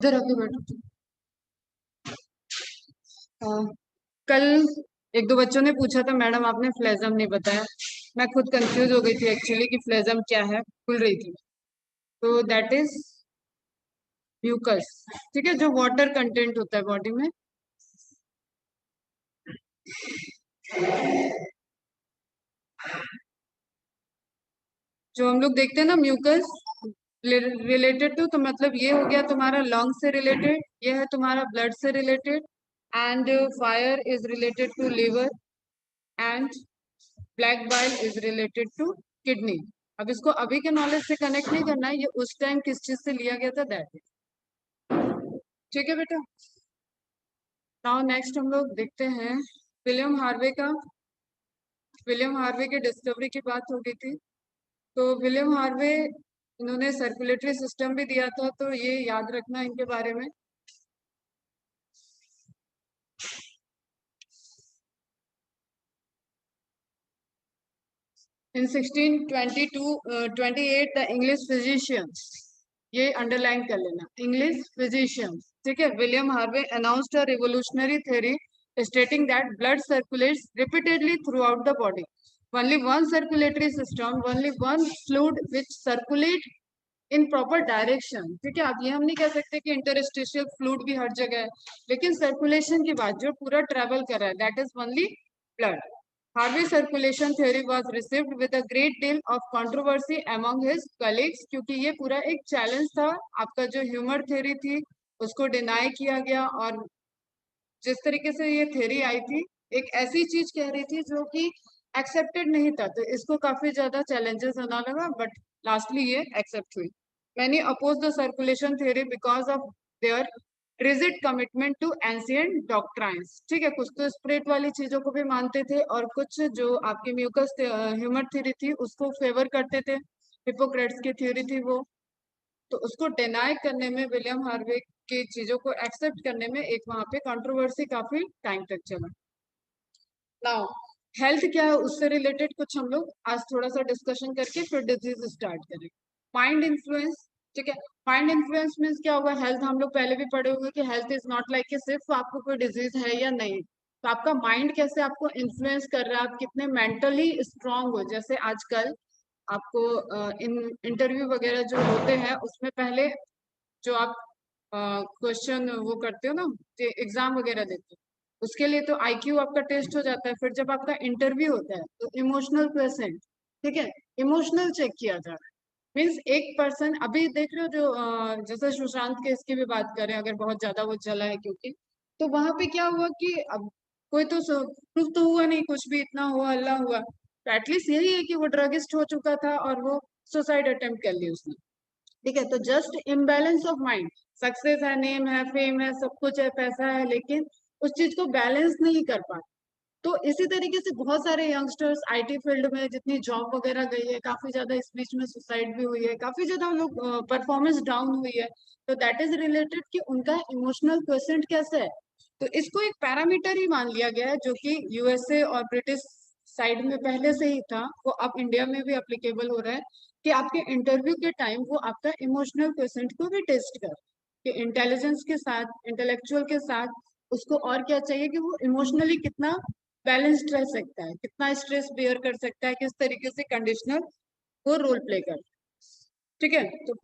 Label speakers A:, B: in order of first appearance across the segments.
A: इधर आके बैठो तुम। हाँ, कल एक दो बच्चों ने पूछा था मैडम आपने फ्लेजम नहीं बताया। मैं खुद कंफ्यूज हो गई थी एक्चुअली कि फ्लेजम क्या है, भूल रही थी। तो दैट इज म्यूकस। ठीक है, जो वाटर कंटेंट होता है बॉडी में। जो हम लोग देखते हैं ना म्यूकस रिलेटेड टू, तो मतलब ये हो गया तुम्हारा लंग से रिलेटेड, ये है तुम्हारा ब्लड से related. And fire is related to liver. And black bile is related to kidney. अब इसको अभी के नॉलेज से कनेक्ट नहीं करना है, ये उस टाइम किस चीज से लिया गया था, दैट इज। ठीक है बेटा। नाउ नेक्स्ट हम लोग देखते हैं विलियम हार्वे का। विलियम हार्वे के डिस्कवरी की बात हो गई थी। तो विलियम हार्वे, इन्होंने सर्कुलेटरी सिस्टम भी दिया था, तो ये याद रखना इनके बारे में। इन 1628 द इंग्लिश फिजिशियंस, ये अंडरलाइन कर लेना, इंग्लिश फिजिशियंस। ठीक है, William Harvey announced a revolutionary theory stating that blood circulates repeatedly through out the body. Only one circulatory system, only one fluid which circulate in proper direction. ठीक है, अब ये हम नहीं कह सकते कि इंटरस्टिशियल फ्लूइड भी हर जगह है, लेकिन सर्कुलेशन की बात जो पूरा ट्रेवल कर रहा है, that is only blood. Harvey circulation theory was received with a great deal of controversy among his colleagues, क्योंकि ये पूरा एक चैलेंज था। आपका जो ह्यूमर थ्योरी थी उसको डिनाई किया गया, और जिस तरीके से ये थ्योरी आई थी, एक ऐसी चीज कह रही थी जो कि एक्सेप्टेड नहीं था, तो इसको काफी ज्यादा चैलेंजेस आना लगा, बट लास्टली ये एक्सेप्ट हुई। Many oppose the circulation theory because of their rigid commitment to ancient doctrines. ठीक है, कुछ तो स्पिरिट वाली चीजों को भी मानते थे, और कुछ जो आपकी म्यूकस ह्यूमर थ्योरी थी उसको फेवर करते थे। हिपोक्रेट्स की थ्योरी थी वो। तो उसको डिनाई करने में, विलियम हार्वे की चीजों को एक्सेप्ट करने में, एक वहां पे कंट्रोवर्सी काफी टाइम तक चला। नाउ हेल्थ क्या है उससे रिलेटेड कुछ हम लोग आज थोड़ा सा डिस्कशन करके फिर डिजीज स्टार्ट करें। Mind influence. ठीक है, माइंड इन्फ्लुएंस मीन्स क्या होगा, हेल्थ हम लोग पहले भी पढ़े हुए कि हेल्थ इज नॉट लाइक कि सिर्फ आपको कोई डिजीज है या नहीं, तो आपका माइंड कैसे आपको इन्फ्लुएंस कर रहा है, आप कितने मेंटली स्ट्रांग हो। जैसे आजकल आपको इन इंटरव्यू वगैरह जो होते हैं उसमें पहले जो आप क्वेश्चन वो करते हो ना, एग्जाम वगैरह देते हो, उसके लिए तो आईक्यू आपका टेस्ट हो जाता है। फिर जब आपका इंटरव्यू होता है तो इमोशनल क्वेश्चन, ठीक है, इमोशनल चेक किया जा रहा है। मीन्स एक पर्सन, अभी देख रहे हो जो जैसे सुशांत केस की भी बात करें, अगर बहुत ज्यादा वो चला है क्योंकि, तो वहां पे क्या हुआ कि अब कोई तो प्रूफ तो हुआ नहीं, कुछ भी इतना हुआ हल्ला हुआ, तो एटलीस्ट यही है कि वो ड्रगिस्ट हो चुका था और वो सुसाइड अटेम्प्ट कर ली उसने। ठीक है, तो just imbalance of mind. Success है, नेम है, फेम है, सब कुछ है, पैसा है, लेकिन उस चीज को बैलेंस नहीं कर पाते। तो इसी तरीके से बहुत सारे यंगस्टर्स आईटी फील्ड में जितनी जॉब वगैरह गई है, काफी ज्यादा इस बीच में सुसाइड भी हुई है, काफी ज्यादा हम लोग परफॉर्मेंस डाउन हुई है। तो दैट इज रिलेटेड कि उनका इमोशनल क्वेश्चन कैसा है। तो इसको एक पैरामीटर ही मान लिया गया है, जो कि यूएसए और ब्रिटिश साइड में पहले से ही था, वो अब इंडिया में भी अप्लीकेबल हो रहा है, कि आपके इंटरव्यू के टाइम वो आपका इमोशनल क्वेश्चन को भी टेस्ट कर, कि इंटेलिजेंस के साथ, इंटेलेक्चुअल के साथ उसको और क्या चाहिए, कि वो इमोशनली कितना बैलेंस्ड रह सकता है, कितना स्ट्रेस बियर कर सकता है, किस तरीके से कंडीशनल वो रोल प्ले कर। ठीक है, तो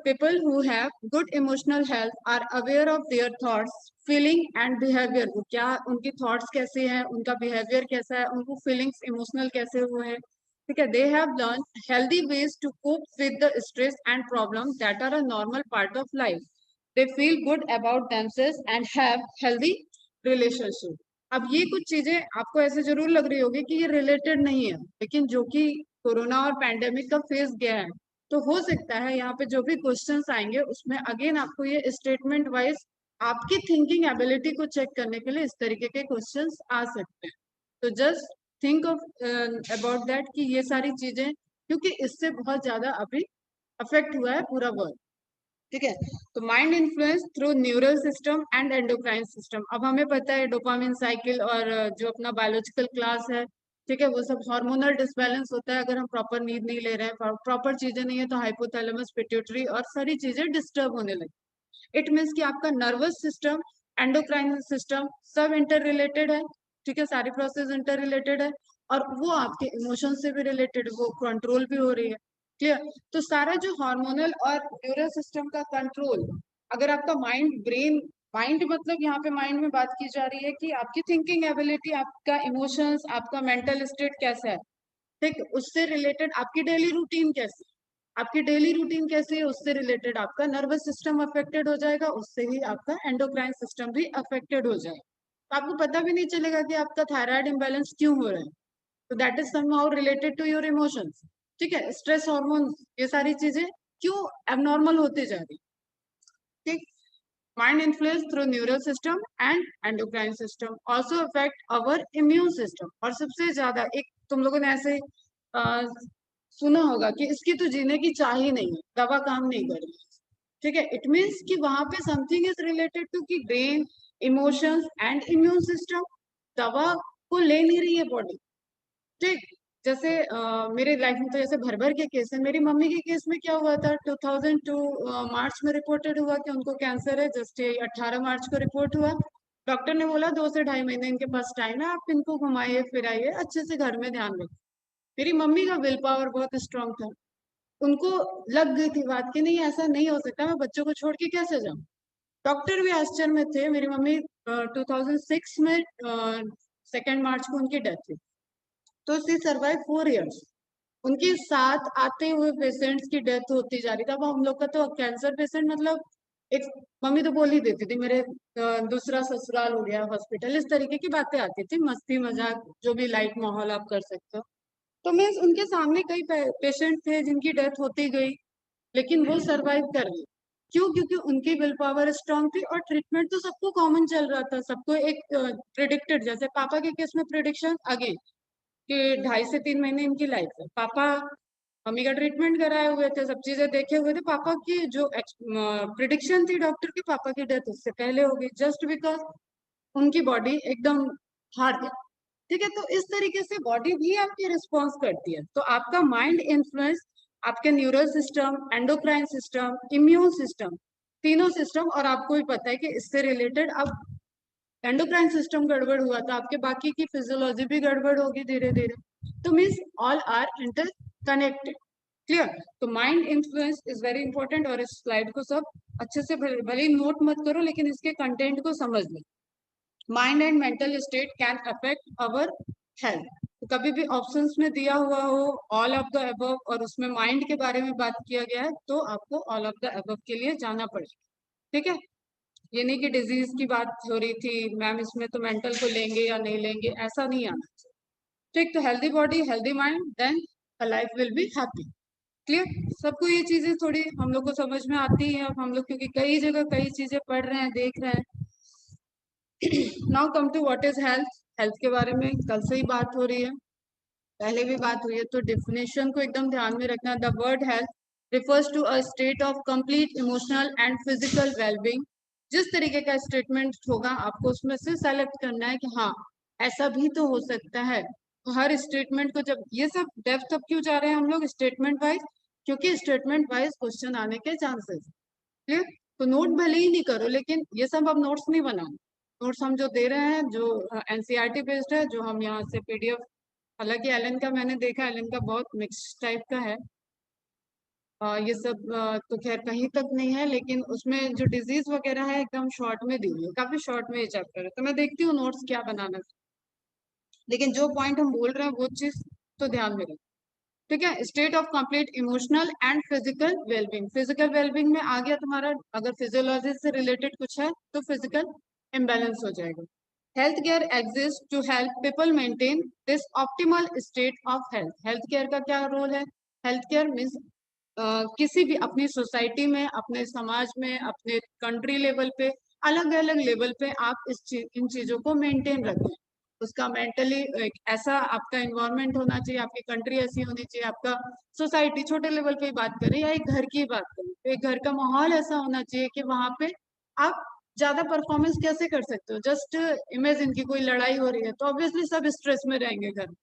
A: people who have good emotional health are aware of their thoughts, feeling and behaviour. वो क्या, उनकी थॉट्स कैसे हैं, उनका बिहेवियर कैसा है, उनको फीलिंग्स इमोशनल कैसे हुए हैं। ठीक है, they have learn healthy ways to cope with the stress and problem that are a normal part of life. They feel good about themselves and have healthy relationship. अब ये कुछ चीजें आपको ऐसे जरूर लग रही होगी कि ये रिलेटेड नहीं है, लेकिन जो कि कोरोना और पैंडेमिक का फेस गया है, तो हो सकता है यहाँ पे जो भी क्वेश्चंस आएंगे उसमें अगेन आपको ये स्टेटमेंट वाइज आपकी थिंकिंग एबिलिटी को चेक करने के लिए इस तरीके के क्वेश्चंस आ सकते हैं। तो just think of about that कि ये सारी चीजें, क्योंकि इससे बहुत ज्यादा अभी अफेक्ट हुआ है पूरा वर्ल्ड। ठीक है, तो mind influence through neural system and endocrine system. अब हमें पता है डोपामिन साइकिल और जो अपना बायोलॉजिकल क्लास है, ठीक है, वो सब हार्मोनल डिसबैलेंस होता है अगर हम प्रॉपर नींद नहीं ले रहे हैं, प्रॉपर चीजें नहीं है, तो हाइपोथैलेमस पिट्यूटरी और सारी चीजें डिस्टर्ब होने लगी। इट मीन्स कि आपका नर्वस सिस्टम, एंडोक्राइन सिस्टम सब इंटर रिलेटेड है, ठीक है, सारी प्रोसेस इंटर रिलेटेड है, और वो आपके इमोशन से भी रिलेटेड, वो कंट्रोल भी हो रही है। क्लियर? तो सारा जो हार्मोनल और न्यूरल सिस्टम का कंट्रोल, अगर आपका माइंड ब्रेन, माइंड मतलब यहाँ पे माइंड में बात की जा रही है कि आपकी थिंकिंग एबिलिटी, आपका इमोशंस, आपका मेंटल स्टेट कैसा है, ठीक, उससे रिलेटेड आपकी डेली रूटीन कैसी, आपकी डेली रूटीन कैसी है, उससे रिलेटेड आपका नर्वस सिस्टम अफेक्टेड हो जाएगा, उससे ही आपका एंडोक्राइन सिस्टम भी अफेक्टेड हो जाएगा। तो आपको पता भी नहीं चलेगा कि आपका थायराइड इम्बैलेंस क्यों हो रहा है। तो that is somehow related to your emotions, ठीक है, स्ट्रेस हार्मोन, ये सारी चीजें क्यों एबनॉर्मल होती जा रही, ठीक। Mind influence through neural system and endocrine system also affect our immune system। और सबसे ज्यादा एक तुम लोगों ने ऐसे सुना होगा कि इसकी तो जीने की चाह ही नहीं है, दवा काम नहीं कर रही, ठीक है। इट मीन्स कि वहां पे समथिंग इज रिलेटेड टू कि brain, emotions and immune system दवा को ले नहीं रही है बॉडी, ठीक। जैसे मेरे लाइफ में तो जैसे भर भर के केस है। मेरी मम्मी के केस में क्या हुआ था, 2002 मार्च में रिपोर्टेड हुआ कि उनको कैंसर है। जस्ट 18 मार्च को रिपोर्ट हुआ। डॉक्टर ने बोला 2 से ढाई महीने इनके पास टाइम है, आप इनको घुमाइए फिराइए, अच्छे से घर में ध्यान रखिए। मेरी मम्मी का विल पावर बहुत स्ट्रांग था। उनको लग गई थी बात कि नहीं ऐसा नहीं हो सकता, मैं बच्चों को छोड़ के कैसे जाऊं। डॉक्टर भी आश्चर्य में थे। मेरी मम्मी 2006 में 2 मार्च को उनकी डेथ हुई। तो शी सर्वाइव 4 इयर्स। उनके साथ आते हुए पेशेंट्स की डेथ होती जा रही थी। अब हम लोग का तो कैंसर पेशेंट मतलब एक, मम्मी तो बोल ही देती थी मेरे दूसरा ससुराल हो गया, हॉस्पिटल, इस तरीके की बातें आती थी, मस्ती मजाक जो भी लाइट माहौल आप कर सकते हो। तो मैं उनके सामने कई पेशेंट थे जिनकी डेथ होती गई, लेकिन वो सरवाइव कर गई। क्यों? क्योंकि उनकी विल पावर स्ट्रांग थी और ट्रीटमेंट तो सबको कॉमन चल रहा था, सबको एक प्रिडिक्टेड, जैसे पापा के केस में प्रिडिक्शन अगेन कि 2.5 से 3 महीने इनकी लाइफ है। पापा मम्मी का ट्रीटमेंट कराए हुए थे, सब चीजें देखे हुए थे। पापा की जो प्रिडिक्शन थी डॉक्टर की, पापा की डेथ उससे पहले हो गई, जस्ट बिकॉज उनकी बॉडी एकदम हार गया, ठीक है। तो इस तरीके से बॉडी भी आपकी रिस्पॉन्स करती है। तो आपका माइंड इन्फ्लुएंस आपके neural system, endocrine system, immune system, तीनों सिस्टम, और आपको भी पता है कि इससे रिलेटेड अब एंडोक्राइन सिस्टम गड़बड़ हुआ था, आपके बाकी की फिजियोलॉजी भी गड़बड़ होगी धीरे धीरे। तो means all are interconnected. Clear? तो mind influence is very important. और इस स्लाइड को सब अच्छे से भले ही नोट मत करो, लेकिन इसके कंटेंट को समझ लो। Mind and mental state can affect our health. तो कभी भी ऑप्शंस में दिया हुआ हो ऑल ऑफ द अबव और उसमें माइंड के बारे में बात किया गया है, तो आपको ऑल ऑफ द अबव के लिए जाना पड़ेगा, ठीक है। ये नहीं कि डिजीज की बात हो रही थी मैम, इसमें तो मेंटल को लेंगे या नहीं लेंगे, ऐसा नहीं आना चाहिए, ठीक। तो healthy body, healthy mind, then life will be happy. Clear? सबको ये चीजें थोड़ी हम लोग को समझ में आती है अब हम लोग, क्योंकि कई जगह कई चीजें पढ़ रहे हैं, देख रहे हैं। Now come to what is health. Health के बारे में कल से ही बात हो रही है, पहले भी बात हुई है, तो डिफिनेशन को एकदम ध्यान में रखना। The word health refers to a state of complete emotional and physical wellbeing. जिस तरीके का स्टेटमेंट होगा आपको उसमें से सेलेक्ट करना है कि हाँ ऐसा भी तो हो सकता है। तो हर स्टेटमेंट को, जब ये सब डेप्थ अब क्यों जा रहे हैं हम लोग स्टेटमेंट वाइज, क्योंकि स्टेटमेंट वाइज क्वेश्चन आने के चांसेस, क्लियर। तो नोट भले ही नहीं करो, लेकिन ये सब अब नोट्स नहीं बनाना। नोट्स हम जो दे रहे हैं जो एनसीईआरटी बेस्ड है, जो हम यहाँ से पीडीएफ, हालांकि एलन का मैंने देखा, एलन का बहुत मिक्स टाइप का है। ये सब तो खैर कहीं तक नहीं है, लेकिन उसमें जो डिजीज वगैरह है एकदम शॉर्ट में दी हुई है, काफी शॉर्ट में ये चैप्टर है। तो मैं देखती हूँ नोट्स क्या बनाना, लेकिन जो पॉइंट हम बोल रहे हैं वो चीज तो ध्यान में रखो, ठीक है। State of complete emotional and physical wellbeing. Physical wellbeing में आ गया तुम्हारा, अगर फिजियोलॉजी से रिलेटेड कुछ है तो फिजिकल इम्बेलेंस हो जाएगा। Health care exist to help people maintain this optimal state of health. Health care का क्या रोल है? हेल्थ केयर मीन्स किसी भी अपनी सोसाइटी में, अपने समाज में, अपने कंट्री लेवल पे, अलग अलग लेवल पे आप इन चीजों को मेंटेन रखें। उसका मेंटली एक ऐसा आपका इन्वायरमेंट होना चाहिए, आपकी कंट्री ऐसी होनी चाहिए, आपका सोसाइटी छोटे लेवल पे ही बात करें या एक घर की बात करें, तो एक घर का माहौल ऐसा होना चाहिए कि वहां पे आप ज्यादा परफॉर्मेंस कैसे कर सकते हो। जस्ट इमेजिन की कोई लड़ाई हो रही है तो ऑब्वियसली सब स्ट्रेस में रहेंगे घर,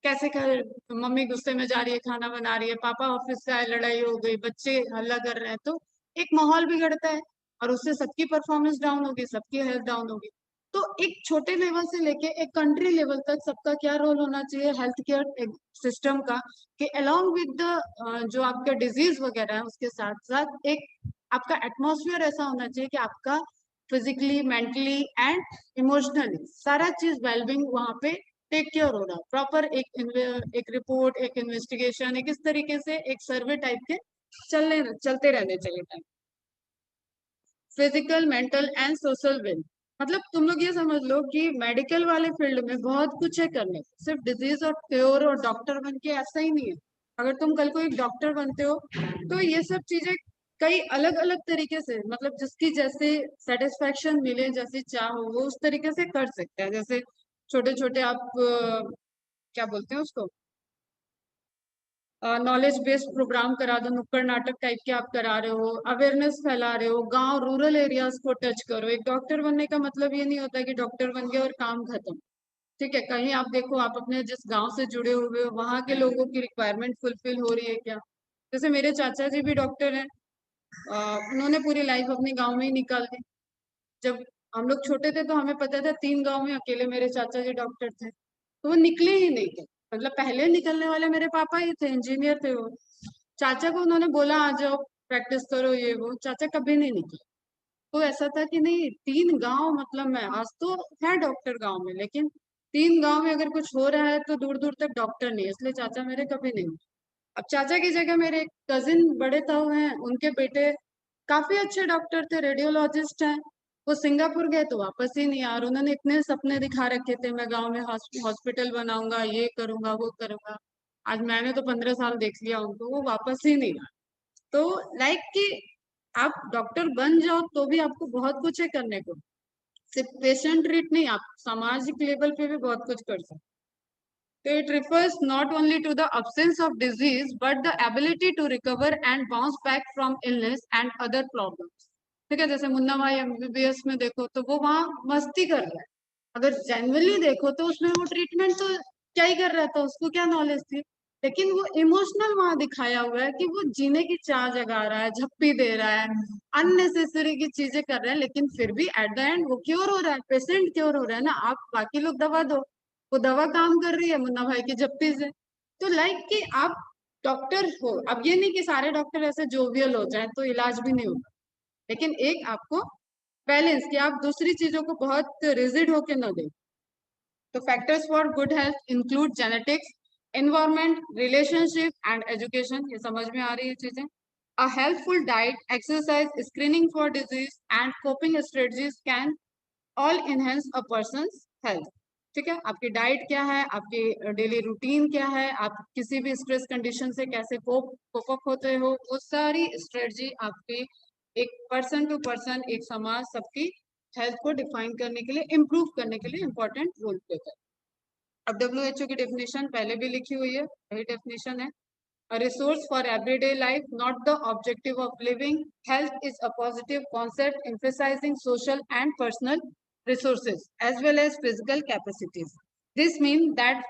A: कैसे कर, मम्मी गुस्से में जा रही है खाना बना रही है, पापा ऑफिस से आए लड़ाई हो गई, बच्चे हल्ला कर रहे हैं, तो एक माहौल बिगड़ता है। और उससे सबकी परफॉर्मेंस डाउन होगी, सबकी हेल्थ डाउन होगी। तो एक छोटे लेवल से लेके एक कंट्री लेवल तक सबका क्या रोल होना चाहिए हेल्थ केयर सिस्टम का, कि अलोंग विद द जो आपका डिजीज वगैरह है उसके साथ साथ एक आपका एटमॉस्फेयर ऐसा होना चाहिए कि आपका फिजिकली, मेंटली एंड इमोशनली सारा चीज वेलबींग वहां पे टेक केयर हो रहा है प्रॉपर। एक रिपोर्ट, एक इन्वेस्टिगेशन, एक इस तरीके से एक सर्वे टाइप के चलते रहने चाहिए। Physical, mental and social well, मतलब तुम लोग ये समझ लो कि मेडिकल वाले फील्ड में बहुत कुछ है करने को, सिर्फ डिजीज और क्योर और डॉक्टर बन के ऐसा ही नहीं है। अगर तुम कल को एक डॉक्टर बनते हो तो ये सब चीजें कई अलग अलग तरीके से, मतलब जिसकी जैसे सेटिस्फेक्शन मिले, जैसी चाह हो, वो उस तरीके से कर सकते हैं। जैसे छोटे छोटे आप क्या बोलते हैं उसको, नॉलेज बेस्ड प्रोग्राम करा दो, नुक्कड़ नाटक टाइप के आप करा रहे हो, अवेयरनेस फैला रहे हो, गांव रूरल एरियाज को टच करो। एक डॉक्टर बनने का मतलब ये नहीं होता कि डॉक्टर बन गए और काम खत्म। ठीक है, कहीं आप देखो, आप अपने जिस गांव से जुड़े हुए हो वहां के लोगों की रिक्वायरमेंट फुलफिल हो रही है क्या। जैसे मेरे चाचा जी भी डॉक्टर हैं, उन्होंने पूरी लाइफ अपने गाँव में ही निकाल दी। जब हम लोग छोटे थे तो हमें पता था 3 गांव में अकेले मेरे चाचा जी डॉक्टर थे, तो वो निकले ही नहीं थे। मतलब पहले निकलने वाले मेरे पापा ही थे, इंजीनियर थे वो। चाचा को उन्होंने बोला आ जाओ प्रैक्टिस करो ये वो, चाचा कभी नहीं निकले। तो ऐसा था कि नहीं, 3 गांव, मतलब मैं आज तो है डॉक्टर गांव में, लेकिन 3 गांव में अगर कुछ हो रहा है तो दूर दूर तक डॉक्टर नहीं है, इसलिए चाचा मेरे कभी नहीं। अब चाचा की जगह मेरे कजिन बड़े ताऊ हैं, उनके बेटे काफी अच्छे डॉक्टर थे, रेडियोलॉजिस्ट हैं। वो सिंगापुर गए तो वापस ही नहीं आए, और उन्होंने इतने सपने दिखा रखे थे, मैं गांव में हॉस्पिटल बनाऊंगा, ये करूंगा वो करूंगा। आज मैंने तो 15 साल देख लिया उनको, वो वापस ही नहीं आए। तो लाइक कि आप डॉक्टर बन जाओ तो भी आपको बहुत कुछ है करने को, सिर्फ पेशेंट ट्रीट नहीं, आप सामाजिक लेवल पे भी बहुत कुछ कर सकते। So it refers not only to the absence of disease, but the ability to recover and bounce back from illness and other problems. ठीक है, जैसे मुन्ना भाई एमबीबीएस में देखो तो वो वहां मस्ती कर रहा है, अगर जेन्युइनली देखो तो उसमें वो ट्रीटमेंट तो क्या ही कर रहा था, उसको क्या नॉलेज थी। लेकिन वो इमोशनल वहां दिखाया हुआ है कि वो जीने की चाह जगा रहा है, झप्पी दे रहा है, अननेसेसरी की चीजें कर रहे हैं, लेकिन फिर भी एट द एंड वो क्योर हो रहा है, पेशेंट क्योर हो रहा है ना। आप बाकी लोग दवा दो, वो दवा काम कर रही है मुन्ना भाई की झप्पी से। तो लाइक कि आप डॉक्टर हो, अब ये नहीं कि सारे डॉक्टर ऐसे जोवियल हो जाए तो इलाज भी नहीं होगा, लेकिन एक आपको बैलेंस, कि आप दूसरी चीजों को बहुत रिजिड होके न दें। तो factors for good health include genetics, environment, relationship and education. ये समझ में आ रही है चीजें। A healthful diet, exercise, screening for disease and coping strategies can all enhance a person health. ठीक है, आपकी डाइट क्या है, आपकी डेली रूटीन क्या है, आप किसी भी स्ट्रेस कंडीशन से कैसे कोप अप होते हो, वो सारी स्ट्रेटजी आपकी एक पर्सन टू पर्सन, एक समाज, सबकी हेल्थ को डिफाइन करने के लिए, इम्प्रूव करने के लिए इंपॉर्टेंट रोल प्ले करता है। अब डब्ल्यूएचओ की डेफिनेशन पहले भी लिखी हुई है, वही डेफिनेशन है। A resource for everyday life, not the objective of living. Health is a positive concept emphasizing social and personal resources as well as physical capacities. This means that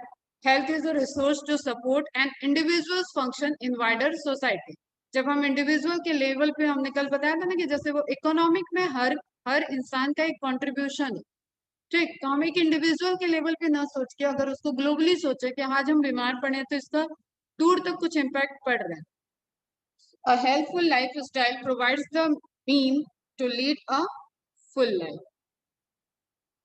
A: health is a resource to support an individual's function in wider society. जब हम individual के level पे, हमने कल बताया था ना कि जैसे वो इकोनॉमिक में हर हर इंसान का एक कंट्रीब्यूशन है। ठीक, तो हम एक इंडिविजुअल के लेवल पे ना सोच के अगर उसको ग्लोबली सोचे कि आज हम बीमार पड़े तो इसका दूर तक कुछ इम्पैक्ट पड़ रहा है। A healthful lifestyle provides the mean to lead a full life.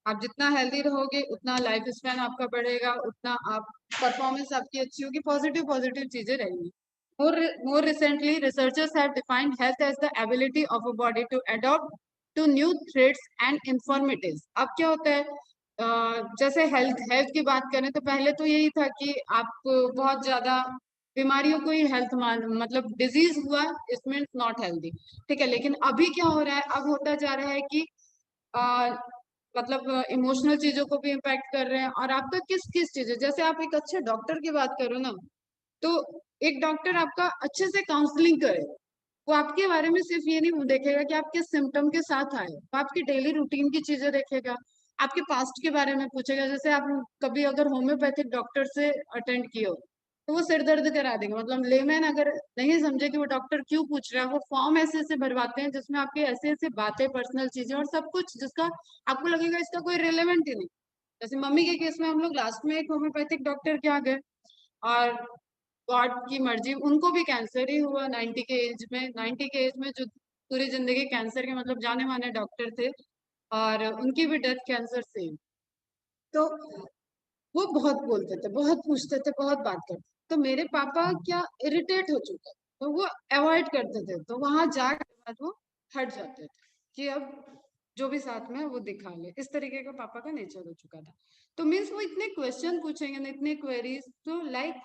A: आप जितना हेल्दी रहोगे उतना लाइफ स्पैन आपका बढ़ेगा, उतना आप परफॉर्मेंस आपकी अच्छी होगी, पॉजिटिव पॉजिटिव चीजें रहेंगी। More recently, researchers have defined health as the ability of a body to adapt to new threats and infirmities. अब क्या होता है, जैसे हेल्थ हेल्थ की बात करें तो पहले तो यही था कि आप बहुत ज्यादा बीमारियों को ही हेल्थ मान, मतलब डिजीज हुआ इट मीन्स नॉट हेल्दी। ठीक है, लेकिन अभी क्या हो रहा है, अब होता जा रहा है कि मतलब इमोशनल चीजों को भी इम्पैक्ट कर रहे हैं, और आपका किस किस चीज है, जैसे आप एक अच्छे डॉक्टर की बात करो ना, तो एक डॉक्टर आपका अच्छे से काउंसलिंग करे, वो आपके बारे में सिर्फ ये नहीं देखेगा कि आप किस सिम्टम के साथ आए, वो आपकी डेली रूटीन की चीजें देखेगा, आपके पास्ट के बारे में पूछेगा। जैसे आप कभी अगर होम्योपैथिक डॉक्टर से अटेंड किए हो तो वो सिर दर्द करा देंगे। मतलब लेमैन अगर नहीं समझे कि वो डॉक्टर क्यों पूछ रहा है, वो फॉर्म ऐसे ऐसे भरवाते हैं जिसमें आपकी ऐसे ऐसे बातें, पर्सनल चीजें और सब कुछ, जिसका आपको लगेगा इसका कोई रिलेवेंट ही नहीं। जैसे मम्मी के केस में हम लोग लास्ट में एक होम्योपैथिक डॉक्टर के यहाँ गए, और गॉड की मर्जी उनको भी कैंसर ही हुआ 90 के एज में। 90 के एज में जो पूरी जिंदगी कैंसर के मतलब जाने माने डॉक्टर थे, और उनकी भी डेथ कैंसर से हुई। तो वो बहुत बोलते थे, बहुत पूछते थे, बहुत बात करते थे। तो मेरे पापा क्या इरिटेट हो चुके, तो वो अवॉइड करते थे, तो वहां जाके बाद वो हट जाते थे कि अब जो भी साथ में है वो दिखा ले। इस तरीके का पापा का नेचर हो चुका था। तो मीन्स वो इतने क्वेश्चन पूछेंगे ना, इतने क्वेरीज, तो लाइक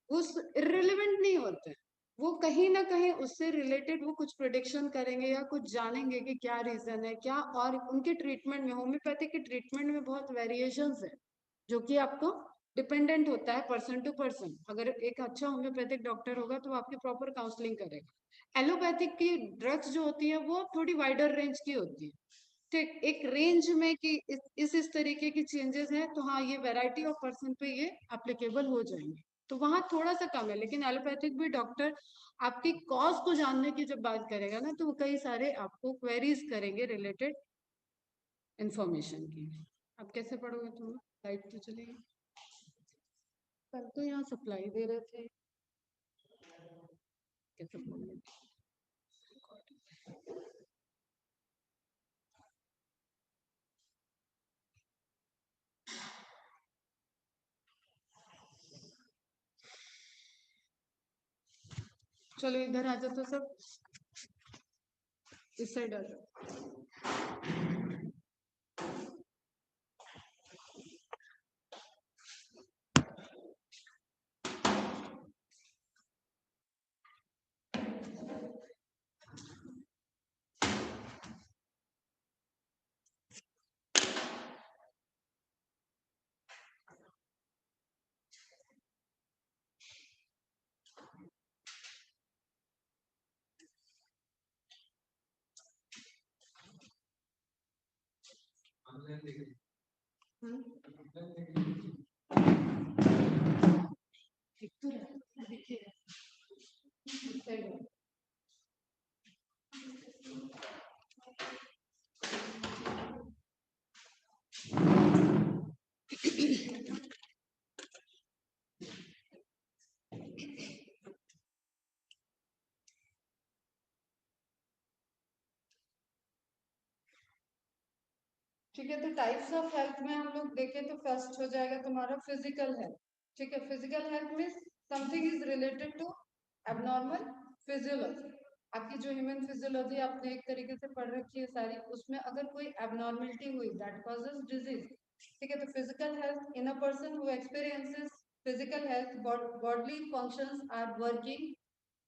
A: उस इररिलेवेंट नहीं होते, वो कहीं ना कहीं उससे रिलेटेड वो कुछ प्रिडिक्शन करेंगे या कुछ जानेंगे कि क्या रीजन है क्या। और उनके ट्रीटमेंट में, होम्योपैथिक के ट्रीटमेंट में बहुत वेरिएशंस है, जो कि आपको डिपेंडेंट होता है पर्सन टू पर्सन। अगर एक अच्छा होम्योपैथिक डॉक्टर होगा तो वो आपकी प्रॉपर काउंसलिंग करेगा। एलोपैथिक की ड्रग्स जो होती है वो थोड़ी वाइडर रेंज की होती है, ठीक, एक रेंज में कि इस तरीके की चेंजेस हैं, तो हाँ ये वैरायटी ऑफ पर्सन पे ये एप्लीकेबल हो जाएंगे, तो वहां थोड़ा सा कम है। लेकिन एलोपैथिक भी डॉक्टर आपकी कॉज को जानने की जब बात करेगा ना, तो वो कई सारे आपको क्वेरीज करेंगे रिलेटेड इंफॉर्मेशन की। अब कैसे पढ़ोगे तुम? लाइट तो चलेगी। कल तो यहाँ सप्लाई दे रहे थे, कैसे पढ़ोगे? चलो इधर आ जाओ तो सब, इस साइड आ जाओ। ठीक तो देखिए, इस साइड आओ। ठीक है, तो टाइप्स ऑफ हेल्थ में हम लोग देखें तो फर्स्ट हो जाएगा तुम्हारा फिजिकल हेल्थ। ठीक है, फिजिकल हेल्थ में something is related to abnormal physiology. आपकी जो ह्यूमन फिजियोलॉजी आपने एक तरीके से पढ़ रखी है सारी, उसमें अगर कोई एबनॉर्मेलिटी हुई दैट कॉजेज डिजीज। ठीक है, तो physical health in a person who experiences physical health, bodily functions are working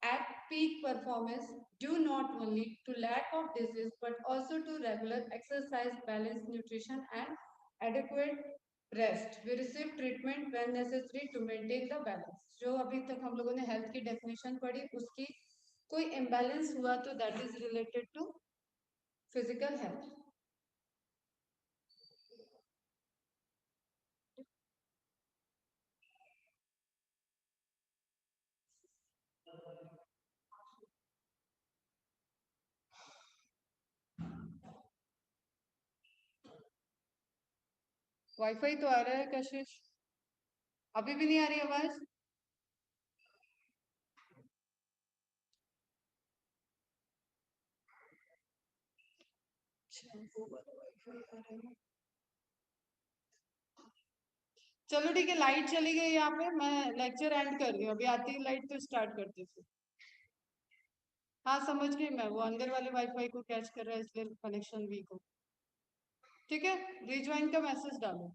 A: at peak performance due not only to lack of disease but also to regular exercise, balanced nutrition and adequate rest. We receive treatment when necessary to maintain the balance. जो अभी तक हम लोगों ने health की definition पढ़ी, उसकी कोई इम्बैलेंस हुआ तो that is related to physical health. Wifi तो आ रहा है कशिश, अभी भी नहीं आ रही आवाज? अच्छा, वो वाला वाईफाई आ रहा है। चलो ठीक है, लाइट चली गई यहाँ पे, मैं लेक्चर एंड कर रही हूँ। अभी आती है लाइट तो स्टार्ट करती हूँ। हाँ समझ गई मैं, वो अंदर वाले वाईफाई को कैच कर रहा है इसलिए कनेक्शन वीक हो। ठीक है, रिज्वाइन का मैसेज डालो।